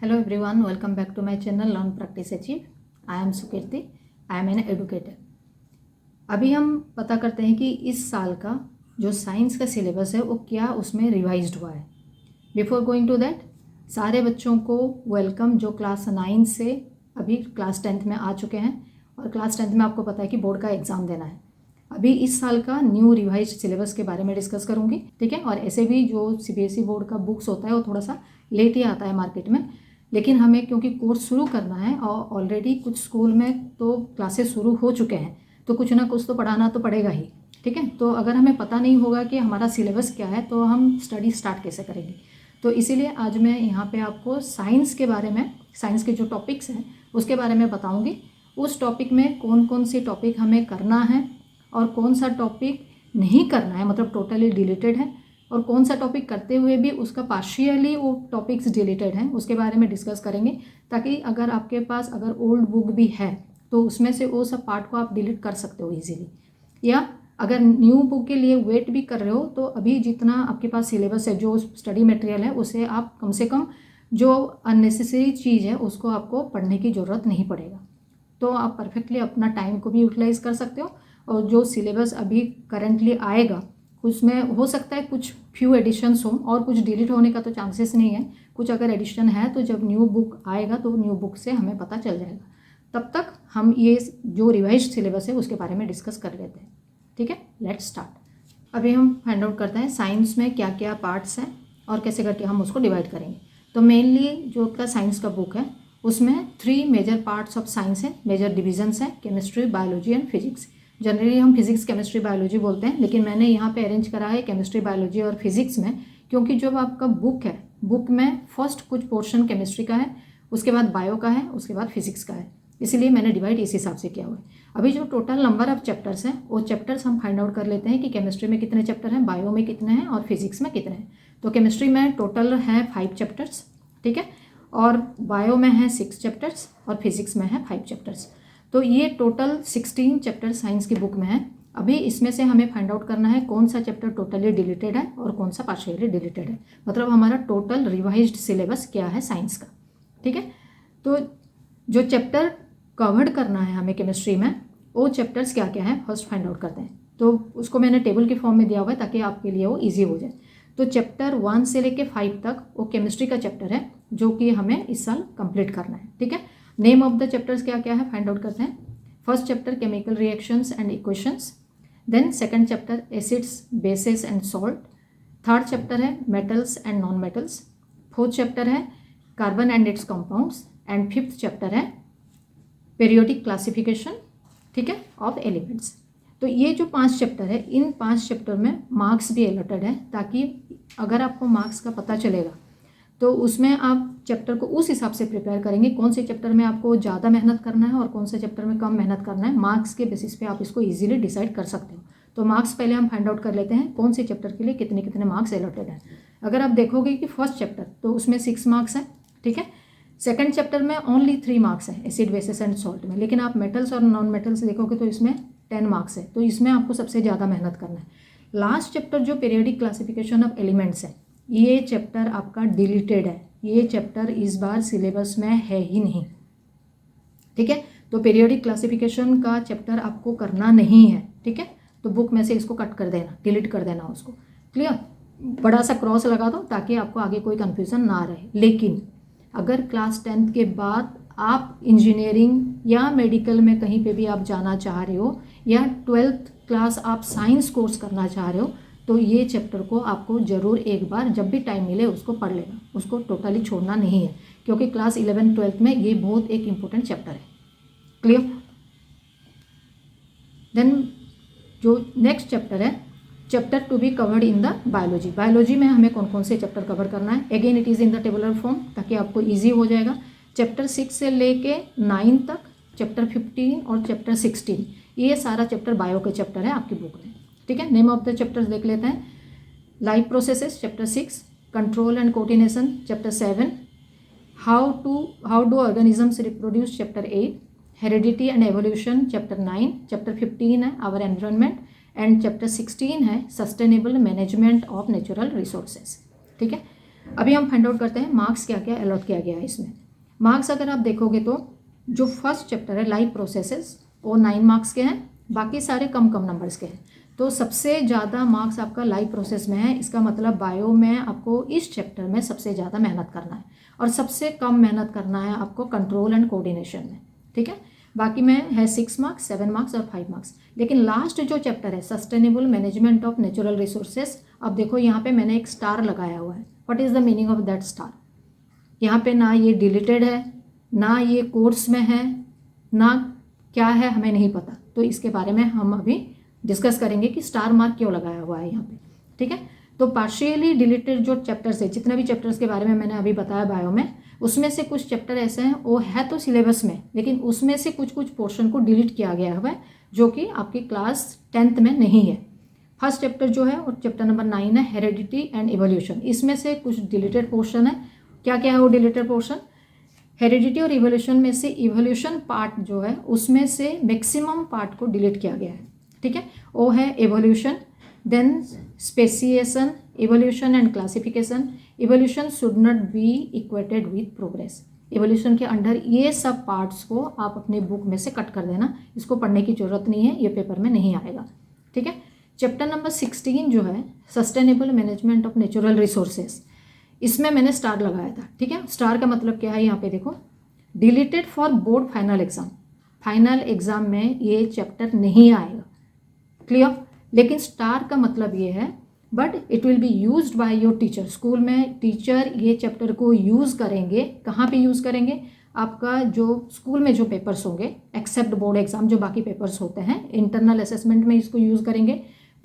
Hello everyone, welcome back to my channel Learn Practice Achieve. I am Sukirti. I am an educator. अभी हम पता करते हैं कि इस साल का जो साइंस का सिलेबस है वो क्या उसमें रिवाइज्ड हुआ है. बिफोर गोइंग टू दैट, सारे बच्चों को वेलकम जो क्लास 9 से अभी क्लास 10th में आ चुके हैं और क्लास 10th में आपको पता है कि बोर्ड का एग्ज़ाम देना है. अभी इस साल का न्यू रिवाइज्ड सिलेबस के बारे में डिस्कस करूँगी, ठीक है. और ऐसे भी जो CBSE बोर्ड का बुक्स होता है वो थोड़ा सा लेट ही आता है मार्केट में, लेकिन हमें क्योंकि कोर्स शुरू करना है और ऑलरेडी कुछ स्कूल में तो क्लासेस शुरू हो चुके हैं, तो कुछ ना कुछ तो पढ़ाना तो पड़ेगा ही, ठीक है. तो अगर हमें पता नहीं होगा कि हमारा सिलेबस क्या है तो हम स्टडी स्टार्ट कैसे करेंगे. तो इसीलिए आज मैं यहाँ पे आपको साइंस के बारे में, साइंस के जो टॉपिक्स हैं उसके बारे में बताऊँगी. उस टॉपिक में कौन कौन सी टॉपिक हमें करना है और कौन सा टॉपिक नहीं करना है, मतलब टोटली डिलीटेड है, और कौन सा टॉपिक करते हुए भी उसका पार्शियली वो टॉपिक्स डिलीटेड हैं, उसके बारे में डिस्कस करेंगे. ताकि अगर आपके पास अगर ओल्ड बुक भी है तो उसमें से वो सब पार्ट को आप डिलीट कर सकते हो इजीली. या अगर न्यू बुक के लिए वेट भी कर रहे हो तो अभी जितना आपके पास सिलेबस है, जो स्टडी मटेरियल है, उसे आप कम से कम जो अननेसेसरी चीज़ है उसको आपको पढ़ने की ज़रूरत नहीं पड़ेगा. तो आप परफेक्टली अपना टाइम को भी यूटिलाइज़ कर सकते हो. और जो सिलेबस अभी करेंटली आएगा उसमें हो सकता है कुछ फ्यू एडिशंस हो और कुछ डिलीट होने का तो चांसेस नहीं है. कुछ अगर एडिशन है तो जब न्यू बुक आएगा तो न्यू बुक से हमें पता चल जाएगा. तब तक हम ये जो रिवाइज्ड सिलेबस है उसके बारे में डिस्कस कर लेते हैं, ठीक है. Let's start. अभी हम फाइंड आउट करते हैं साइंस में क्या क्या पार्ट्स हैं और कैसे करके हम उसको डिवाइड करेंगे. तो मेनली जो आपका साइंस का बुक है उसमें 3 मेजर पार्ट्स ऑफ साइंस है, मेजर डिविजन्स हैं, chemistry, biology and physics. Generally हम फिजिक्स, केमिस्ट्री, बायोलॉजी बोलते हैं, लेकिन मैंने यहाँ पे अरेंज करा है केमिस्ट्री, बायोलॉजी और फिजिक्स में, क्योंकि जब आपका बुक है, बुक में फर्स्ट कुछ पोर्शन केमिस्ट्री का है, उसके बाद बायो का है, उसके बाद फिजिक्स का है. इसीलिए मैंने डिवाइड इस हिसाब से किया हुआ है. अभी जो टोटल नंबर ऑफ चैप्टर्स हैं वो चैप्टर्स हम फाइंड आउट कर लेते हैं कि केमिस्ट्री में कितने चैप्टर हैं, बायो में कितने हैं और फिजिक्स में कितने हैं. तो केमिस्ट्री में टोटल है 5 चैप्टर्स, ठीक है, और बायो में है 6 चैप्टर्स और फिजिक्स में है 5 चैप्टर्स. तो ये टोटल 16 चैप्टर साइंस की बुक में है. अभी इसमें से हमें फाइंड आउट करना है कौन सा चैप्टर टोटली डिलीटेड है और कौन सा पार्शियली डिलीटेड है, मतलब हमारा टोटल रिवाइज्ड सिलेबस क्या है साइंस का, ठीक है. तो जो चैप्टर कवर्ड करना है हमें केमिस्ट्री में, वो चैप्टर्स क्या क्या है फर्स्ट फाइंड आउट करते हैं. तो उसको मैंने टेबल के फॉर्म में दिया हुआ है ताकि आपके लिए वो ईजी हो जाए. तो चैप्टर 1 से लेके 5 तक वो केमिस्ट्री का चैप्टर है जो कि हमें इस साल कंप्लीट करना है, ठीक है. नेम ऑफ द चैप्टर्स क्या क्या है फाइंड आउट करते हैं. First chapter chemical reactions and equations. Then second chapter acids, bases and salt. Third chapter है metals and non metals. Fourth chapter है carbon and its compounds. And fifth chapter है periodic classification, ठीक है, of elements. तो ये जो 5 chapter है, इन 5 chapter में मार्क्स भी अलॉटेड है, ताकि अगर आपको मार्क्स का पता चलेगा तो उसमें आप चैप्टर को उस हिसाब से प्रिपेयर करेंगे कौन से चैप्टर में आपको ज़्यादा मेहनत करना है और कौन से चैप्टर में कम मेहनत करना है. मार्क्स के बेसिस पे आप इसको इजीली डिसाइड कर सकते हो. तो मार्क्स पहले हम फाइंड आउट कर लेते हैं कौन से चैप्टर के लिए कितने कितने मार्क्स अलॉटेड हैं. अगर आप देखोगे कि फर्स्ट चैप्टर तो उसमें 6 मार्क्स है, ठीक है. सेकेंड चैप्टर में ओनली 3 मार्क्स है एसिड, बेसिस एंड सॉल्ट में. लेकिन आप मेटल्स और नॉन मेटल्स देखोगे तो इसमें 10 मार्क्स है. तो इसमें आपको सबसे ज़्यादा मेहनत करना है. लास्ट चैप्टर जो पीरियोडिक क्लासिफिकेशन ऑफ एलिमेंट्स है, ये चैप्टर आपका डिलीटेड है. ये चैप्टर इस बार सिलेबस में है ही नहीं, ठीक है. तो पीरियोडिक क्लासिफिकेशन का चैप्टर आपको करना नहीं है, ठीक है. तो बुक में से इसको कट कर देना, डिलीट कर देना उसको. क्लियर. बड़ा सा क्रॉस लगा दो ताकि आपको आगे कोई कन्फ्यूज़न ना रहे. लेकिन अगर क्लास 10th के बाद आप इंजीनियरिंग या मेडिकल में कहीं पे भी आप जाना चाह रहे हो या 12th क्लास आप साइंस कोर्स करना चाह रहे हो, तो ये चैप्टर को आपको ज़रूर एक बार जब भी टाइम मिले उसको पढ़ लेना. उसको टोटली छोड़ना नहीं है, क्योंकि क्लास 11 12th में ये बहुत एक इम्पोर्टेंट चैप्टर है. क्लियर. देन जो नेक्स्ट चैप्टर है, chapter two be covered in the biology. Biology में हमें कौन कौन से चैप्टर कवर करना है. Again it is in the tabular form ताकि आपको ईजी हो जाएगा. चैप्टर 6 से लेके 9 तक, चैप्टर 15 और चैप्टर 16, ये सारा चैप्टर बायो के चैप्टर है आपकी बुक में, ठीक है. नेम ऑफ द चैप्टर्स देख लेते हैं. Life processes chapter 6, control and coordination chapter 7, how do organisms reproduce chapter 8, heredity and evolution chapter 9, chapter 15 है आवर एनवायरनमेंट एंड चैप्टर 16 है sustainable management of natural resources, ठीक है. अभी हम फाइंड आउट करते हैं मार्क्स क्या क्या अलॉट किया गया है इसमें। मार्क्स अगर आप देखोगे तो जो फर्स्ट चैप्टर है लाइफ प्रोसेसेस वो 9 मार्क्स के हैं, बाकी सारे कम कम नंबर्स के हैं। तो सबसे ज़्यादा मार्क्स आपका लाइफ प्रोसेस में है, इसका मतलब बायो में आपको इस चैप्टर में सबसे ज़्यादा मेहनत करना है और सबसे कम मेहनत करना है आपको कंट्रोल एंड कोऑर्डिनेशन में, ठीक है। बाकी में है 6 मार्क्स, 7 मार्क्स और 5 मार्क्स। लेकिन लास्ट जो चैप्टर है sustainable management of natural resources, अब देखो यहाँ पे मैंने एक स्टार लगाया हुआ है। What is the meaning of that star? यहाँ पे ना ये डिलीटेड है, ना ये कोर्स में है, ना क्या है हमें नहीं पता। तो इसके बारे में हम अभी डिस्कस करेंगे कि स्टार मार्क क्यों लगाया हुआ है यहाँ पे, ठीक है। तो पार्शियली डिलीटेड जो चैप्टर्स है, जितने भी चैप्टर्स के बारे में मैंने अभी बताया बायो में, उसमें से कुछ चैप्टर ऐसे हैं वो है तो सिलेबस में, लेकिन उसमें से कुछ कुछ पोर्शन को डिलीट किया गया हुआ है जो कि आपकी क्लास 10th में नहीं है। फर्स्ट चैप्टर जो है और चैप्टर नंबर 9 है हेरिडिटी एंड इवोल्यूशन, इसमें से कुछ डिलीटेड पोर्शन है। क्या क्या है वो डिलीटेड पोर्शन? हेरिडिटी और इवोल्यूशन में से इवोल्यूशन पार्ट जो है उसमें से मैक्सिमम पार्ट को डिलीट किया गया है, ठीक है। वो है evolution, then speciation, evolution and classification. Evolution should not be equated with progress. Evolution के अंडर ये सब पार्ट्स को आप अपने बुक में से कट कर देना, इसको पढ़ने की ज़रूरत नहीं है, ये पेपर में नहीं आएगा, ठीक है। चैप्टर नंबर 16 जो है sustainable management of natural resources, इसमें मैंने स्टार लगाया था, ठीक है। स्टार का मतलब क्या है यहाँ पे देखो, deleted for board final exam. Final exam में ये चैप्टर नहीं आएगा, क्लियर। लेकिन स्टार का मतलब ये है but it will be used by your teacher. School में टीचर ये चैप्टर को यूज़ करेंगे। कहाँ पे यूज़ करेंगे? आपका जो स्कूल में जो पेपर्स होंगे एक्सेप्ट बोर्ड एग्जाम, जो बाकी पेपर्स होते हैं, इंटरनल असेसमेंट में इसको यूज़ करेंगे,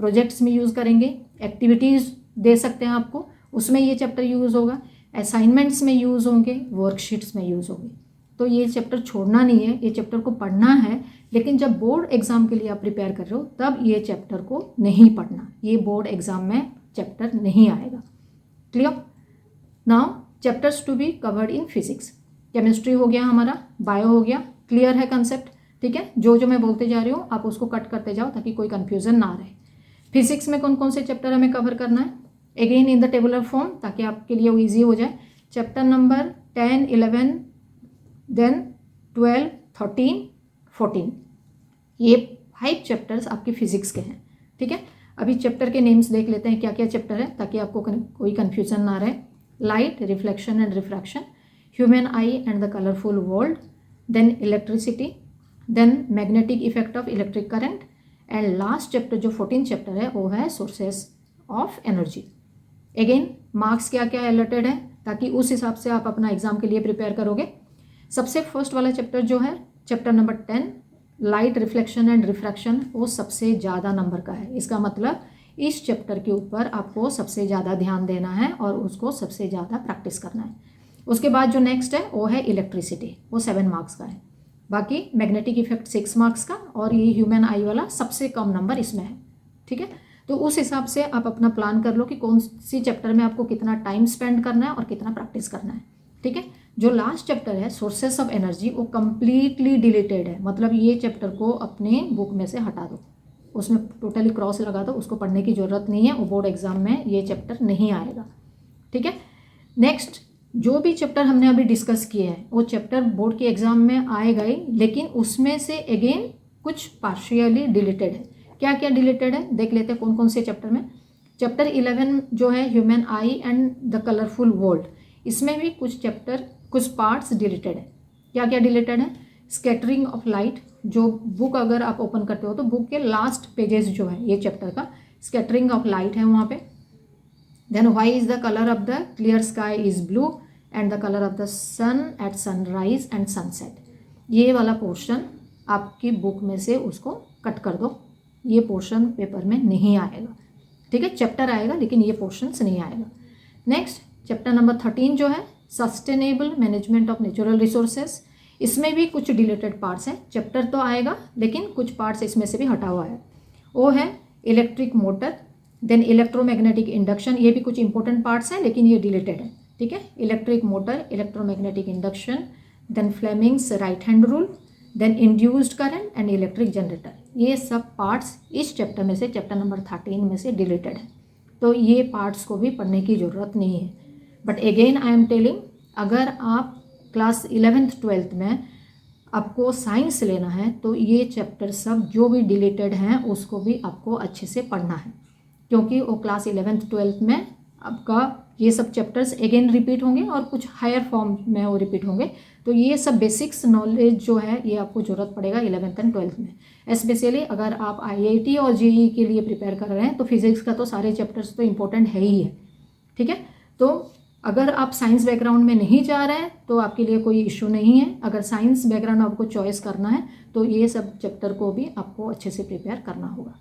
प्रोजेक्ट्स में यूज़ करेंगे, एक्टिविटीज़ दे सकते हैं आपको, उसमें ये चैप्टर यूज़ होगा, असाइनमेंट्स में यूज़ होंगे, वर्कशीट्स में यूज़ होंगे। तो ये चैप्टर छोड़ना नहीं है, ये चैप्टर को पढ़ना है, लेकिन जब बोर्ड एग्जाम के लिए आप प्रिपेयर कर रहे हो तब ये चैप्टर को नहीं पढ़ना, ये बोर्ड एग्जाम में चैप्टर नहीं आएगा, clear. Now chapters to be covered in physics, chemistry हो गया हमारा, बायो हो गया, क्लियर है कंसेप्ट, ठीक है। जो जो मैं बोलते जा रही हूँ आप उसको कट करते जाओ ताकि कोई कन्फ्यूजन ना रहे। फिजिक्स में कौन कौन से चैप्टर हमें कवर करना है, again in the tabular form ताकि आपके लिए वो ईजी हो जाए। चैप्टर नंबर 10, 11, देन 12, 13, 14, ये 5 चैप्टर्स आपके फिजिक्स के हैं, ठीक है। अभी चैप्टर के नेम्स देख लेते हैं क्या क्या चैप्टर है ताकि आपको कोई कन्फ्यूजन ना रहे। Light, reflection and refraction, human eye and the colourful world, then electricity, then magnetic effect of electric current, and last chapter जो 14 चैप्टर है वो है sources of energy. Again marks क्या क्या अलॉटेड है ताकि उस हिसाब से आप अपना एग्जाम के लिए प्रिपेयर करोगे। सबसे फर्स्ट वाला चैप्टर जो है chapter number 10 light, reflection and refraction, वो सबसे ज़्यादा नंबर का है। इसका मतलब इस चैप्टर के ऊपर आपको सबसे ज़्यादा ध्यान देना है और उसको सबसे ज़्यादा प्रैक्टिस करना है। उसके बाद जो नेक्स्ट है वो है इलेक्ट्रिसिटी, वो 7 मार्क्स का है। बाकी मैग्नेटिक इफेक्ट 6 मार्क्स का, और ये ह्यूमन आई वाला सबसे कम नंबर इसमें है, ठीक है। तो उस हिसाब से आप अपना प्लान कर लो कि कौन सी चैप्टर में आपको कितना टाइम स्पेंड करना है और कितना प्रैक्टिस करना है, ठीक है। जो लास्ट चैप्टर है सोर्सेस ऑफ एनर्जी वो कम्प्लीटली डिलीटेड है, मतलब ये चैप्टर को अपने बुक में से हटा दो, उसमें टोटली क्रॉस लगा दो, उसको पढ़ने की ज़रूरत नहीं है, वो बोर्ड एग्जाम में ये चैप्टर नहीं आएगा, ठीक है। नेक्स्ट जो भी चैप्टर हमने अभी डिस्कस किए हैं वो चैप्टर बोर्ड के एग्जाम में आएगा ही, लेकिन उसमें से अगेन कुछ पार्शियली डिलीटेड है। क्या क्या डिलीटेड है देख लेते हैं कौन कौन से चैप्टर में। चैप्टर 11 जो है human eye and the colourful world, इसमें भी कुछ पार्ट्स डिलीटेड है। क्या क्या डिलीटेड है? स्कैटरिंग ऑफ लाइट, जो बुक अगर आप ओपन करते हो तो बुक के लास्ट पेजेस जो है ये चैप्टर का स्कैटरिंग ऑफ लाइट है वहाँ पे। Then why is the colour of the clear sky is blue and the colour of the sun at sunrise and sunset, ये वाला पोर्शन आपकी बुक में से उसको कट कर दो, ये पोर्शन पेपर में नहीं आएगा, ठीक है। चैप्टर आएगा लेकिन ये पोर्शंस नहीं आएगा। नेक्स्ट चैप्टर नंबर 13 जो है sustainable management of natural resources, इसमें भी कुछ डिलीटेड पार्ट्स हैं। चैप्टर तो आएगा लेकिन कुछ पार्ट्स इसमें से भी हटा हुआ है। वो है electric motor, then electromagnetic induction, ये भी कुछ इंपॉर्टेंट पार्ट्स हैं लेकिन ये डिलीटेड है, ठीक है। Electric motor, electromagnetic induction, then Fleming's right hand rule, then induced current and electric generator, ये सब पार्ट्स इस चैप्टर में से चैप्टर नंबर 13 में से डिलीटेड है, तो ये पार्ट्स को भी पढ़ने की ज़रूरत नहीं है। But again I am telling, अगर आप क्लास 11th 12th में आपको साइंस लेना है तो ये चैप्टर सब जो भी डिलीटेड हैं उसको भी आपको अच्छे से पढ़ना है, क्योंकि वो क्लास 11th 12th में आपका ये सब चैप्टर्स अगेन रिपीट होंगे और कुछ हायर फॉर्म में वो रिपीट होंगे। तो ये सब बेसिक्स नॉलेज जो है ये आपको ज़रूरत पड़ेगा 11th एंड 12th में। स्पेशली अगर आप IIT और JEE के लिए प्रिपेयर कर रहे हैं तो फिजिक्स का तो सारे चैप्टर्स तो इम्पोर्टेंट है ही है, ठीक है। तो अगर आप साइंस बैकग्राउंड में नहीं जा रहे हैं तो आपके लिए कोई इशू नहीं है। अगर साइंस बैकग्राउंड आपको चॉइस करना है तो ये सब चैप्टर को भी आपको अच्छे से प्रिपेयर करना होगा।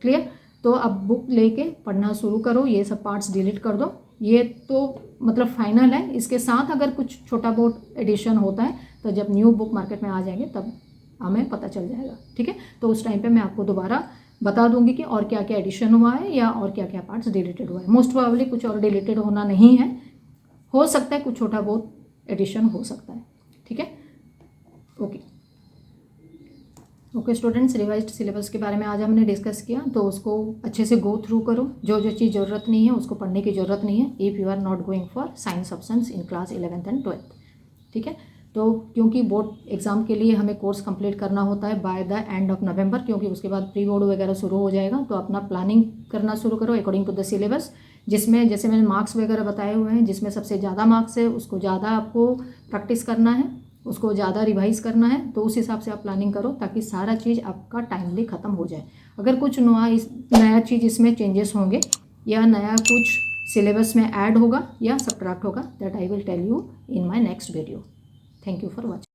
क्लियर? तो अब बुक लेके पढ़ना शुरू करो, ये सब पार्ट्स डिलीट कर दो। ये तो मतलब फाइनल है। इसके साथ अगर कुछ छोटा बहुत एडिशन होता है तो जब न्यू बुक मार्केट में आ जाएंगे तब हमें पता चल जाएगा, ठीक है। तो उस टाइम पे मैं आपको दोबारा बता दूंगी कि और क्या क्या एडिशन हुआ है या और क्या क्या पार्ट्स डिलीटेड हुआ है। मोस्ट प्रोबेबली कुछ और डिलीटेड होना नहीं है, हो सकता है कुछ छोटा बहुत एडिशन हो सकता है, ठीक है। ओके स्टूडेंट्स, रिवाइज्ड सिलेबस के बारे में आज हमने डिस्कस किया, तो उसको अच्छे से गो थ्रू करो। जो जो चीज़ ज़रूरत नहीं है उसको पढ़ने की ज़रूरत नहीं है if you are not going for science options in class 11th and 12th, ठीक है। तो क्योंकि बोर्ड एग्ज़ाम के लिए हमें कोर्स कंप्लीट करना होता है by the end of November, क्योंकि उसके बाद प्री बोर्ड वगैरह शुरू हो जाएगा। तो अपना प्लानिंग करना शुरू करो अकॉर्डिंग टू द सिलेबस, जिसमें जैसे मैंने मार्क्स वगैरह बताए हुए हैं, जिसमें सबसे ज़्यादा मार्क्स है उसको ज़्यादा आपको प्रैक्टिस करना है, उसको ज़्यादा रिवाइज करना है। तो उस हिसाब से आप प्लानिंग करो ताकि सारा चीज़ आपका टाइमली ख़त्म हो जाए। अगर कुछ नया चीज़ इसमें चेंजेस होंगे या नया कुछ सिलेबस में ऐड होगा या सब्ट्रैक्ट होगा, that I will tell you in my next video. Thank you for watching.